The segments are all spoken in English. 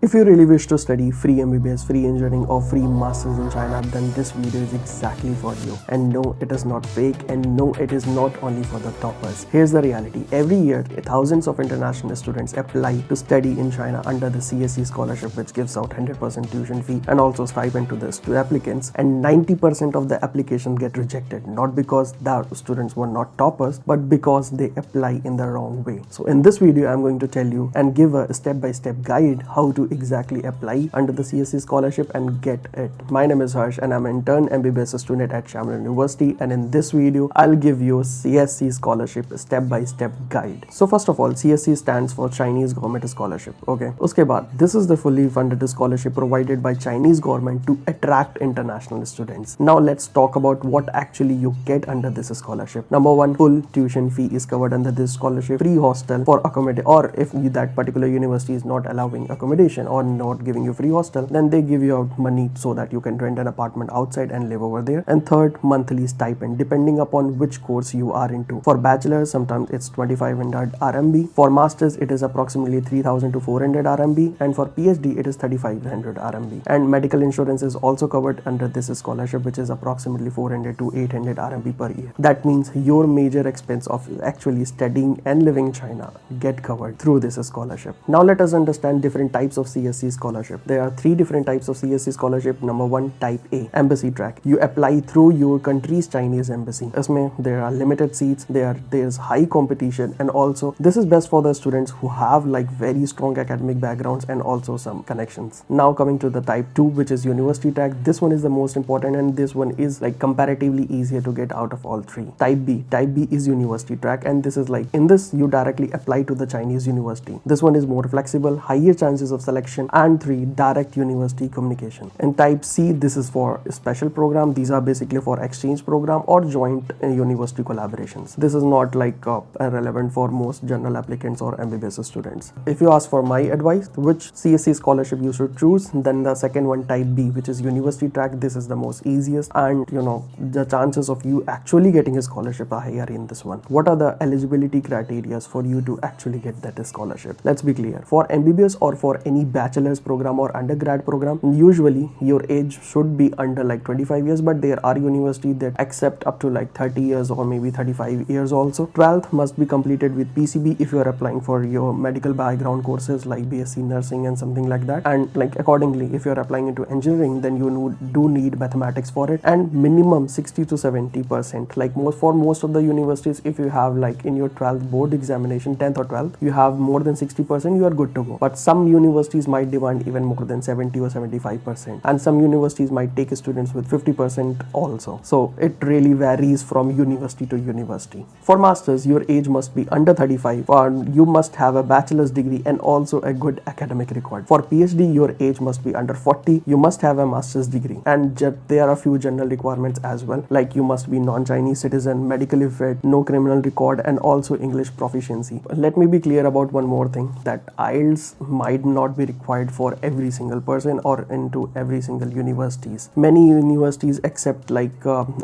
If you really wish to study free MBBS, free engineering or free masters in China, then this video is exactly for you. And no, it is not fake, and no, it is not only for the toppers. Here's the reality. Every year, thousands of international students apply to study in China under the CSC Scholarship, which gives out 100% tuition fee and also stipend to the applicants. And 90% of the applications get rejected, not because the students were not toppers, but because they apply in the wrong way. So in this video, I'm going to tell you and give a step-by-step guide how to exactly apply under the CSC Scholarship and get it. My name is Harsh and I'm an intern MBBS student at Shanghai University, and in this video I'll give you CSC Scholarship step-by-step guide. So first of all, CSC stands for Chinese Government Scholarship. Okay, uske baad, this is the fully funded scholarship provided by Chinese government to attract international students. Now let's talk about what actually you get under this scholarship. Number one, full tuition fee is covered under this scholarship. Free hostel for accommodation, or if that particular university is not allowing accommodation or not giving you free hostel, then they give you out money so that you can rent an apartment outside and live over there. And third, monthly stipend depending upon which course you are into. For bachelors, sometimes it's 2500 RMB. For masters, it is approximately 3000 to 400 RMB, and for PhD it is 3500 RMB. And medical insurance is also covered under this scholarship, which is approximately 400 to 800 RMB per year. That means your major expense of actually studying and living in China get covered through this scholarship. Now let us understand different types of CSC scholarship. There are three different types of CSC scholarship. Number one, type A, embassy track. You apply through your country's Chinese embassy. Isme there are limited seats, there's high competition, and also this is best for the students who have like very strong academic backgrounds and also some connections. Now coming to the type 2, which is university track. This one is the most important, and this one is like comparatively easier to get out of all three. Type B is university track, and this is like, in this you directly apply to the Chinese university. This one is more flexible, higher chances of selection, and 3, direct university communication. And type C, this is for special program. These are basically for exchange program or joint university collaborations. This is not like relevant for most general applicants or MBBS students. If you ask for my advice, which CSC scholarship you should choose, then the second one, type B, which is university track. This is the most easiest, and the chances of you actually getting a scholarship are higher in this one. What are the eligibility criteria for you to actually get that scholarship? Let's be clear. For MBBS or for any bachelor's program or undergrad program, usually your age should be under like 25 years, but there are universities that accept up to like 30 years or maybe 35 years also. 12th must be completed with PCB if you are applying for your medical background courses like BSc nursing and something like that. And like accordingly, if you are applying into engineering, then you do need mathematics for it, and minimum 60 to 70%. Like for most of the universities, if you have like in your 12th board examination, 10th or 12th, you have more than 60%, you are good to go. But some universities might demand even more than 70 or 75%, and some universities might take students with 50% also. So it really varies from university to university. For masters, your age must be under 35, or you must have a bachelor's degree and also a good academic record. For PhD, your age must be under 40, you must have a master's degree, and there are a few general requirements as well, like you must be non-Chinese citizen, medically fit, no criminal record, and also English proficiency. Let me be clear about one more thing, that IELTS might not be required for every single person or into every single universities. Many universities accept like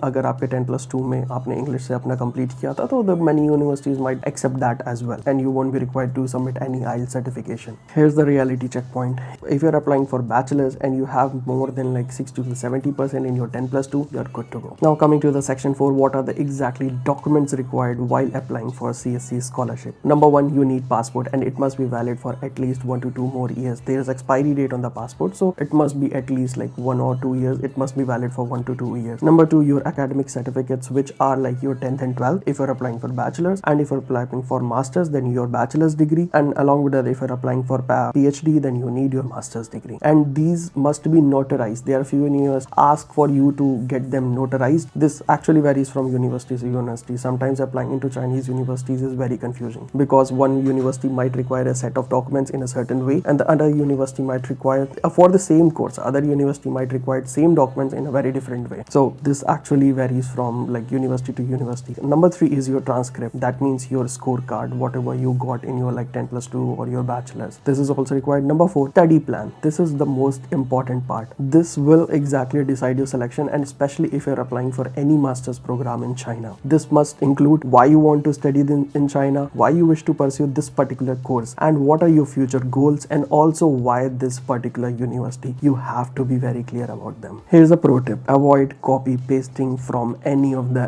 अगर आपके 10+2 में आपने English से अपना complete किया था, तो the many universities might accept that as well, and you won't be required to submit any IELTS certification. Here's the reality checkpoint. If you're applying for bachelor's and you have more than like 60 to 70% in your 10+2, you're good to go. Now coming to the section 4, what are the exactly documents required while applying for CSC scholarship? Number one, you need passport, and it must be valid for at least 1 to 2 more years. There is expiry date on the passport, so it must be at least like 1 or 2 years. It must be valid for 1 to 2 years. Number 2, your academic certificates, which are like your 10th and 12th if you're applying for bachelor's, and if you're applying for masters, then your bachelor's degree, and along with that, if you're applying for PhD, then you need your master's degree, and these must be notarized. There are few universities ask for you to get them notarized. This actually varies from university to university. Sometimes applying into Chinese universities is very confusing, because one university might require a set of documents in a certain way, and the other university might require for the same course, other university might require same documents in a very different way. So this actually varies from like university to university. Number 3 is your transcript. That means your scorecard, whatever you got in your like 10+2 or your bachelor's. This is also required. Number 4, study plan. This is the most important part. This will exactly decide your selection, and especially if you're applying for any master's program in China. This must include why you want to study in China, why you wish to pursue this particular course, and what are your future goals, and also why this particular university. You have to be very clear about them. Here's a pro tip: avoid copy pasting from any of the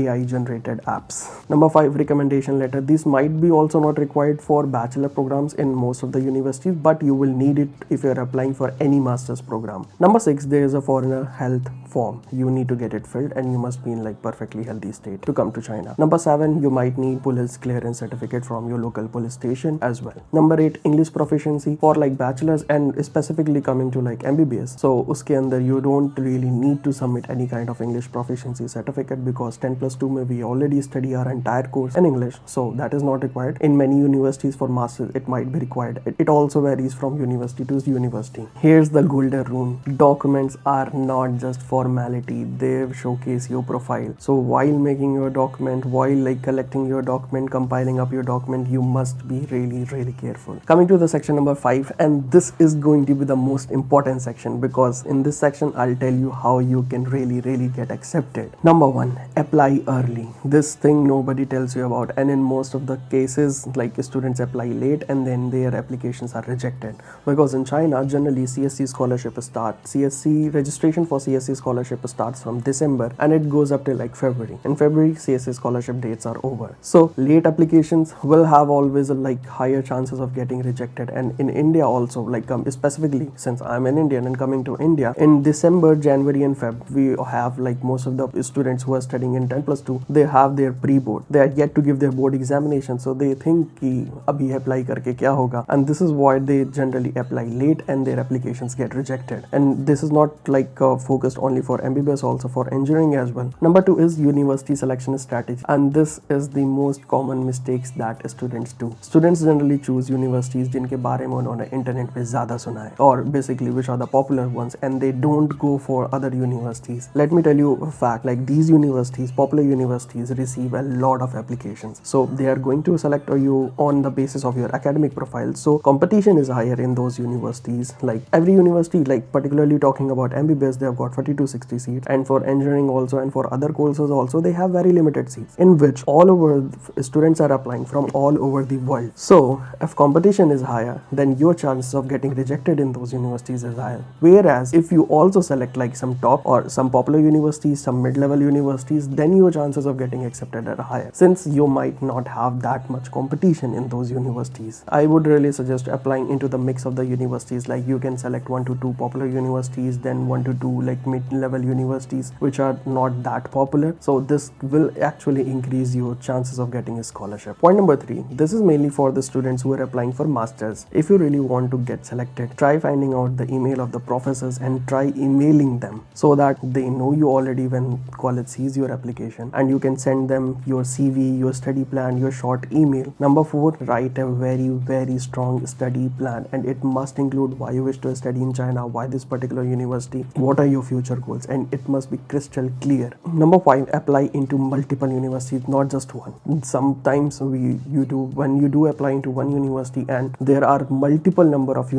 AI generated apps. Number 5, recommendation letter. This might be also not required for bachelor programs in most of the universities, but you will need it if you're applying for any master's program. Number 6, there is a foreigner health form. You need to get it filled and you must be in like perfectly healthy state to come to China. Number 7, you might need police clearance certificate from your local police station as well. Number 8, English proficiency for like bachelors and specifically coming to like MBBS. So uske andar you don't really need to submit any kind of English proficiency certificate because 10+2 may we already study our entire course in English, so that is not required. In many universities for masters it might be required. It also varies from university to university. Here's the golden rule: documents are not just formality, they showcase your profile. So while making your document, while like collecting your document, compiling up your document, you must be really careful. Coming to the section number 5, and this is going to be the most important section because in this section I'll tell you how you can really get accepted. Number 1, apply early. This thing nobody tells you about, and in most of the cases like students apply late and then their applications are rejected because in China generally CSC scholarship starts. CSC registration for CSC scholarship starts from December and it goes up till like February. In February CSC scholarship dates are over, so late applications will have always like higher chances of getting rejected. And in India also, like specifically since I'm an Indian and coming to India, in December, January and Feb we have like most of the students who are studying in 10+2, they have their pre-board, they are yet to give their board examination, so they think ki abhi apply karke kya hoga, and this is why they generally apply late and their applications get rejected. And this is not like focused only for MBBS, also for engineering as well. Number 2 is university selection strategy, and this is the most common mistakes that students do. Students generally choose universities जिनके बारे में उन्होंने internet पे ज़्यादा सुना है, or basically which are the popular ones, and they don't go for other universities. Let me tell you a fact, like these universities, popular universities, receive a lot of applications, so they are going to select you on the basis of your academic profile. So competition is higher in those universities. Like every university, like particularly talking about MBBS, they have got 40 to 60 seats, and for engineering also and for other courses also they have very limited seats, in which all over students are applying from all over the world. So if competition is higher, then your chances of getting rejected in those universities is higher. Whereas if you also select like some top or some popular universities, some mid-level universities, then your chances of getting accepted are higher, since you might not have that much competition in those universities. I would really suggest applying into the mix of the universities. Like you can select 1 to 2 popular universities, then 1 to 2 like mid-level universities which are not that popular, so this will actually increase your chances of getting a scholarship. Point number 3, this is mainly for the students who are applying for masters. If you really want to get selected, try finding out the email of the professors and try emailing them so that they know you already when college sees your application, and you can send them your CV, your study plan, your short email. Number 4, write a very strong study plan, and it must include why you wish to study in China, why this particular university, what are your future goals, and it must be crystal clear. Number 5, apply into multiple universities, not just one. Sometimes when you do apply into one university and there are multiple number of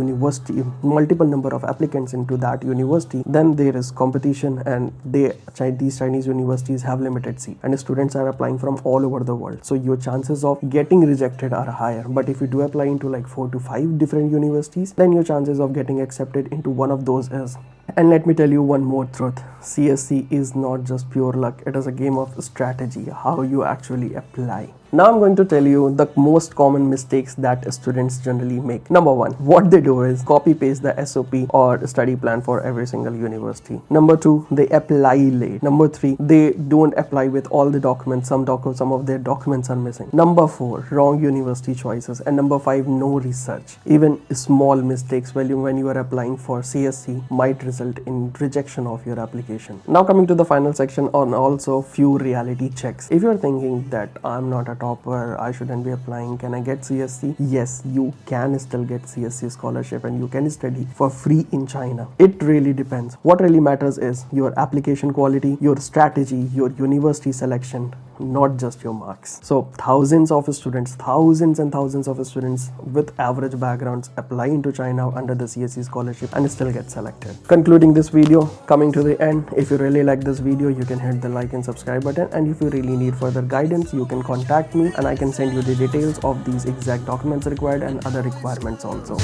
applicants into that university, then there is competition, and these Chinese universities have limited seats and students are applying from all over the world, so your chances of getting rejected are higher. But if you do apply into like 4 to 5 different universities, then your chances of getting accepted into one of those is. And let me tell you one more truth: CSC is not just pure luck, it is a game of strategy, how you actually apply. Now I'm going to tell you the most common mistakes that students generally make. Number 1, what they do is copy paste the SOP or study plan for every single university. Number 2, they apply late. Number 3, they don't apply with all the documents. Some of their documents are missing. Number 4, wrong university choices. And number 5, no research. Even small mistakes when you are applying for CSC might result in rejection of your application. Now coming to the final section on also few reality checks. If you're thinking that I'm not a topper, I shouldn't be applying, can I get CSC? Yes, you can still get CSC scholarship and you can study for free in China. It really depends. What really matters is your application quality, your strategy, your university selection, not just your marks. So thousands and thousands of students with average backgrounds apply into China under the CSC scholarship and still get selected. Concluding this video, coming to the end, if you really like this video, you can hit the like and subscribe button, and if you really need further guidance, you can contact me and I can send you the details of these exact documents required and other requirements also.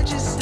just